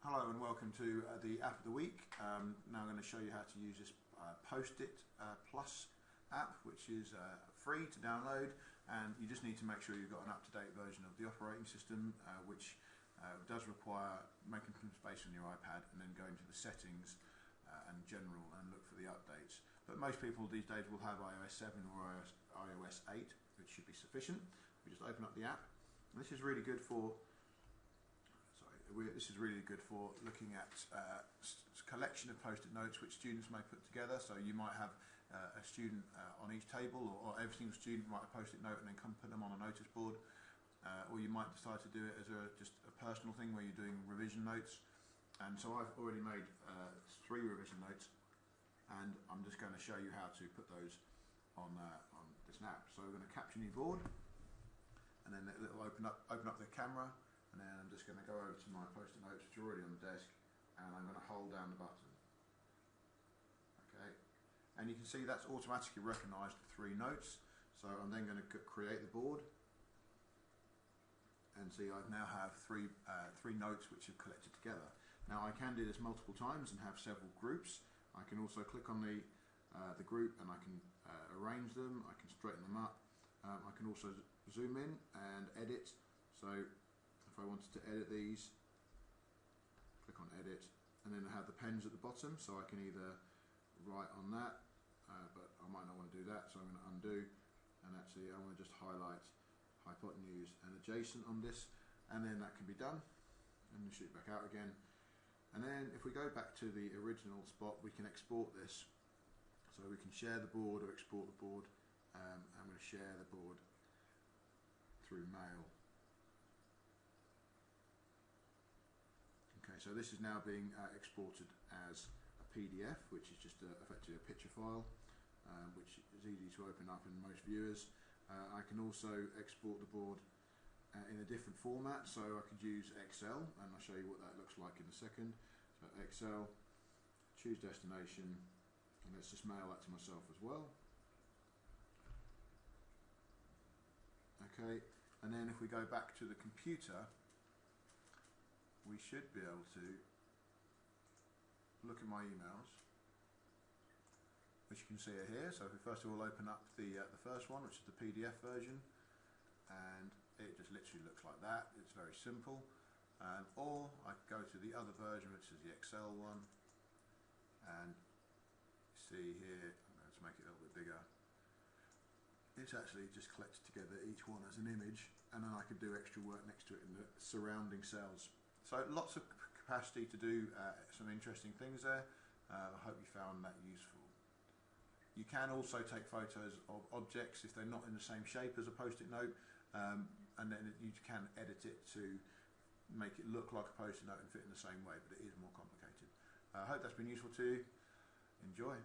Hello and welcome to the app of the week. Now I'm going to show you how to use this Post-it Plus app, which is free to download, and you just need to make sure you've got an up-to-date version of the operating system, which does require making some space on your iPad and then go into the settings and general and look for the updates. But most people these days will have iOS 7 or iOS 8, which should be sufficient. We just open up the app, and this is really good for looking at a collection of post-it notes which students may put together. So you might have a student on each table, or every single student write a post-it note and then come put them on a notice board, or you might decide to do it as just a personal thing where you're doing revision notes. And so I've already made 3 revision notes, and I'm just going to show you how to put those on this app. So we're going to capture new board, and then it'll open up the camera. And then I'm just going to go over to my post-it notes, which are already on the desk, and I'm going to hold down the button. Okay, and you can see that's automatically recognised 3 notes. So I'm then going to create the board, and see I now have three notes which have collected together. Now I can do this multiple times and have several groups. I can also click on the group and I can arrange them. I can straighten them up. I can also zoom in and edit. So if I wanted to edit these, click on edit, and then I have the pens at the bottom, so I can either write on that, but I might not want to do that, so I'm going to undo, and actually I want to just highlight hypotenuse and adjacent on this, and then that can be done, and then shoot back out again. And then if we go back to the original spot, we can export this, so we can share the board or export the board. I'm going to share the board through mail. Okay, so this is now being exported as a PDF, which is just effectively a picture file, which is easy to open up in most viewers. I can also export the board in a different format, so I could use Excel, and I'll show you what that looks like in a second. So Excel, choose destination, and let's just mail that to myself as well. Okay, and then if we go back to the computer, we should be able to look at my emails, which you can see are here. So if we first of all open up the first one, which is the PDF version, and it just literally looks like that. It's very simple. Or I could go to the other version, which is the Excel one, and see here, I'm going to make it a little bit bigger. It's actually just collected together each one as an image, and then I could do extra work next to it in the surrounding cells. So lots of capacity to do some interesting things there. I hope you found that useful. You can also take photos of objects if they're not in the same shape as a post-it note, and then you can edit it to make it look like a post-it note and fit in the same way, but it is more complicated. I hope that's been useful to you. Enjoy.